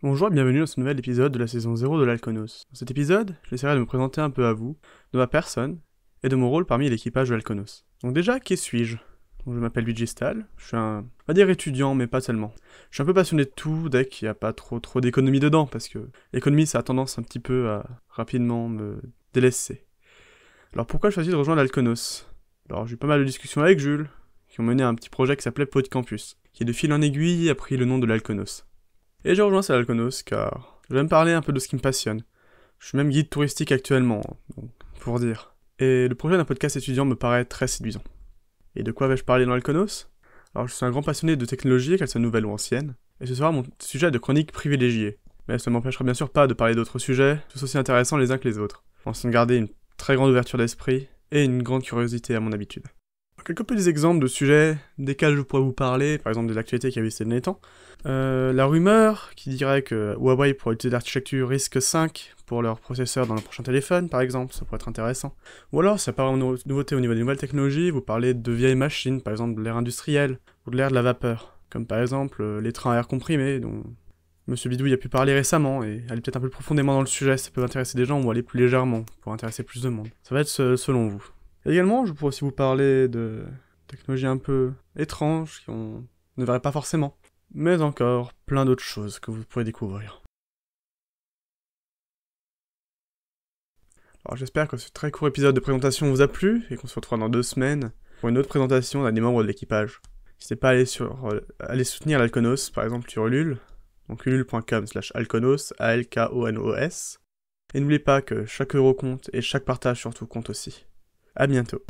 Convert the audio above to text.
Bonjour et bienvenue dans ce nouvel épisode de la saison 0 de l'Alconos. Dans cet épisode, j'essaierai de me présenter un peu à vous, de ma personne, et de mon rôle parmi l'équipage de l'Alconos. Donc déjà, qui suis-je? Donc, je m'appelle Luigi Stahl, je suis on va dire étudiant, mais pas seulement. Je suis un peu passionné de tout, dès qu'il n'y a pas trop d'économie dedans, parce que l'économie, ça a tendance un petit peu à rapidement me délaisser. Alors pourquoi j'ai choisi de rejoindre l'Alconos? Alors j'ai eu pas mal de discussions avec Jules, qui ont mené un petit projet qui s'appelait PodCampus, qui de fil en aiguille a pris le nom de l'Alconos. Et j'ai rejoint cet Alconos car je vais me parler un peu de ce qui me passionne. Je suis même guide touristique actuellement, donc, pour dire. Et le projet d'un podcast étudiant me paraît très séduisant. Et de quoi vais-je parler dans Alconos? Alors je suis un grand passionné de technologie, qu'elle soit nouvelle ou ancienne, et ce sera mon sujet de chronique privilégié. Mais ça ne m'empêchera bien sûr pas de parler d'autres sujets, tous aussi intéressants les uns que les autres, en essayant de garder une très grande ouverture d'esprit et une grande curiosité à mon habitude. Quelques petits exemples de sujets desquels je pourrais vous parler, par exemple de l'actualité qui a vu ces derniers temps. La rumeur qui dirait que Huawei pourrait utiliser l'architecture RISC-V pour leur processeur dans le prochain téléphone, par exemple, ça pourrait être intéressant. Ou alors, ça paraît une nouveauté au niveau des nouvelles technologies, vous parlez de vieilles machines, par exemple de l'ère industrielle, ou de l'ère de la vapeur, comme par exemple les trains à air comprimé, dont Monsieur Bidouille a pu parler récemment, et aller peut-être un peu plus profondément dans le sujet, ça peut intéresser des gens, ou aller plus légèrement, pour intéresser plus de monde. Ça va être selon vous. Également, je pourrais aussi vous parler de technologies un peu étranges qu'on ne verrait pas forcément, mais encore plein d'autres choses que vous pourrez découvrir. Alors j'espère que ce très court épisode de présentation vous a plu et qu'on se retrouve dans 2 semaines pour une autre présentation d'un des membres de l'équipage. N'hésitez pas à aller soutenir l'Alconos, par exemple sur Ulule, donc ulule.com/alconos, ALKONOS, et n'oubliez pas que chaque euro compte et chaque partage surtout compte aussi. À bientôt.